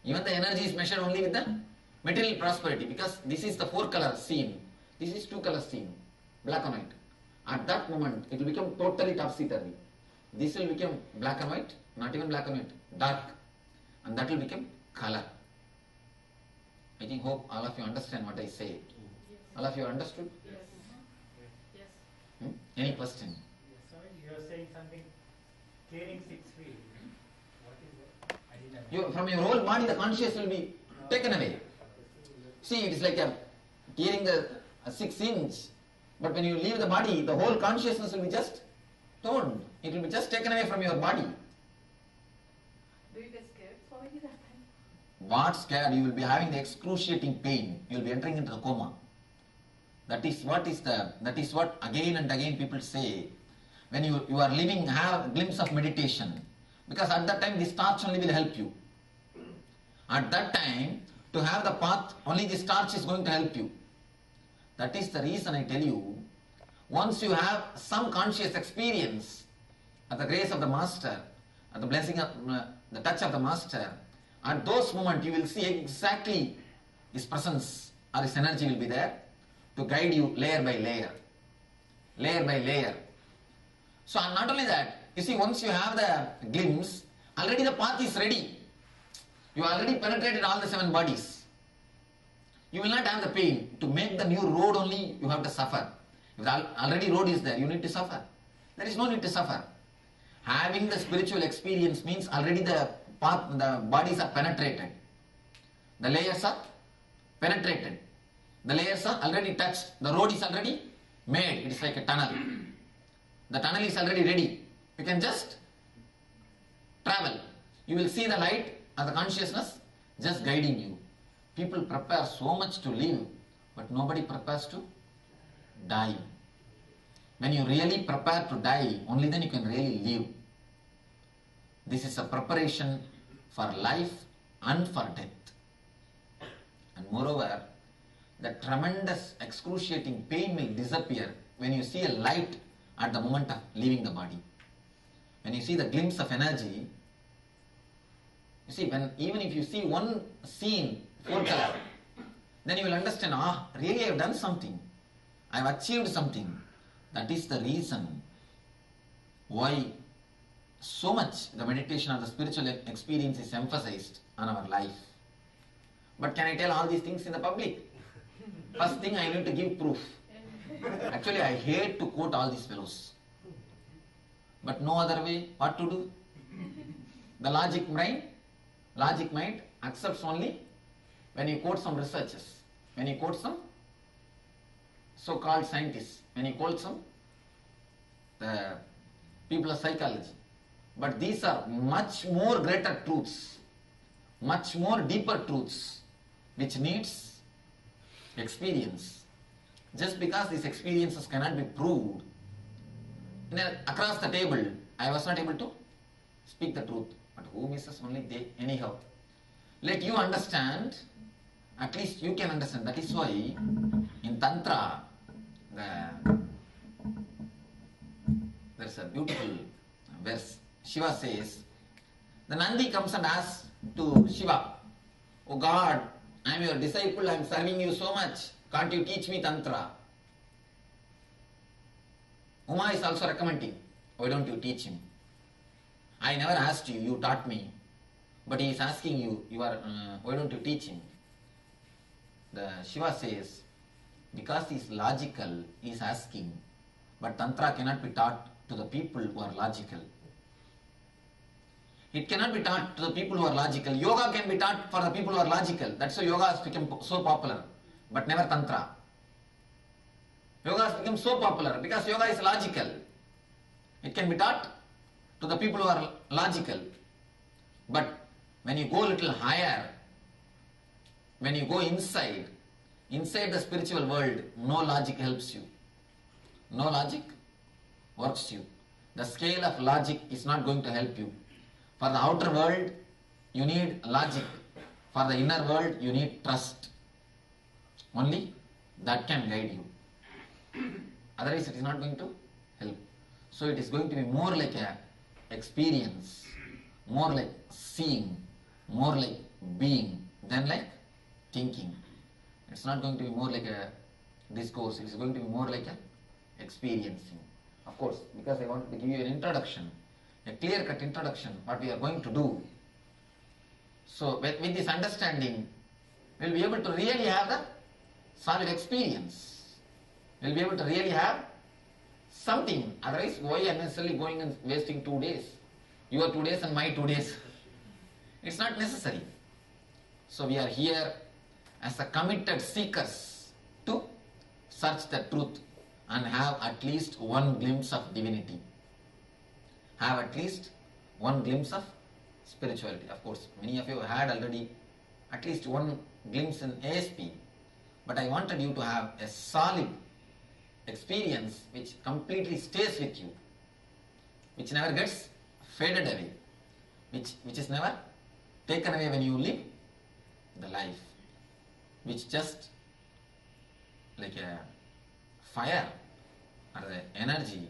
A: Even the energy is measured only with the material prosperity, because this is the four color scene. This is two color scene, black and white. At that moment it will become totally topsy-turvy. This will become black and white, not even black and white, dark, and that will become color. I think, hope all of you understand what I say.
C: Yes.
A: All of you understood?
C: Yes. Yes.
A: Any question?
B: Sorry, you are saying something, clearing 6 feet. What is that? I didn't know.
A: From your whole body the conscious will be taken away. See, it is like clearing the 6 inch, but when you leave the body, the whole consciousness will be just toned. It will be just taken away from your body.
C: Do you get scared? Swamiji, that time?
A: What scared? You will be having the excruciating pain. You will be entering into the coma. That is what again and again people say when you are living, have a glimpse of meditation. Because at that time this torch only will help you. At that time, to have the path, only this torch is going to help you. That is the reason I tell you, once you have some conscious experience at the grace of the master, at the blessing of the touch of the master, at those moments you will see exactly his presence or his energy will be there to guide you layer by layer. Layer by layer. So not only that, you see, once you have the glimpse, already the path is ready. You already penetrated all the 7 bodies. You will not have the pain. To make the new road only, you have to suffer. If already road is there, you need to suffer. There is no need to suffer. Having the spiritual experience means already the path, the bodies are penetrated. The layers are penetrated. The layers are already touched. The road is already made. It is like a tunnel. The tunnel is already ready. You can just travel. You will see the light or the consciousness just guiding you People prepare so much to live, but nobody prepares to die. When you really prepare to die, only then you can really live. This is a preparation for life and for death. And moreover, the tremendous excruciating pain will disappear when you see a light at the moment of leaving the body. When you see the glimpse of energy, you see, even if you see one scene, full color, then you will understand, really I have done something. I have achieved something. That is the reason why so much the meditation or the spiritual experience is emphasized on our life. But can I tell all these things in the public? First thing, I need to give proof. Actually, I hate to quote all these fellows. But no other way. What to do? The logic mind accepts only when you quote some researchers, when you quote some so-called scientists, when you quote some the people of psychology. But these are much more greater truths, much more deeper truths, which needs experience. Just because these experiences cannot be proved, across the table, I was not able to speak the truth. But who misses? Only they. Anyhow, let you understand, at least you can understand. That is why in Tantra, there's a beautiful verse. Shiva says, the Nandi comes and asks to Shiva, "Oh God, I am your disciple, I am serving you so much. Can't you teach me Tantra?" Uma is also recommending, "Why don't you teach him? I never asked you, you taught me. But he is asking you, why don't you teach him?" The Shiva says, because he is logical, he is asking. But Tantra cannot be taught to the people who are logical. It cannot be taught to the people who are logical. Yoga can be taught for the people who are logical. That's why yoga has become so popular. But never Tantra. Yoga has become so popular because yoga is logical. It can be taught to the people who are logical. But when you go a little higher, when you go inside the spiritual world, no logic helps you. No logic works you. The scale of logic is not going to help you. For the outer world, you need logic. For the inner world, you need trust. Only that can guide you. Otherwise, it is not going to help. So it is going to be more like a experience, more like seeing, more like being, than like thinking. It's not going to be more like a discourse. It is going to be more like a experiencing. Of course, because I want to give you an introduction, a clear-cut introduction, what we are going to do. So with this understanding, we'll be able to really have the solid experience. We'll be able to really have something. Otherwise, why unnecessarily going and wasting 2 days? Your 2 days and my 2 days. It's not necessary. So we are here as a committed seekers to search the truth and have at least one glimpse of divinity. Have at least one glimpse of spirituality. Of course, many of you have had already at least one glimpse in ASP, but I wanted you to have a solid experience which completely stays with you, which never gets faded away, which is never taken away when you live the life, which just like a fire or the energy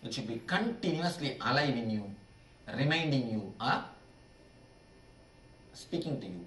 A: which should be continuously alive in you, reminding you or speaking to you.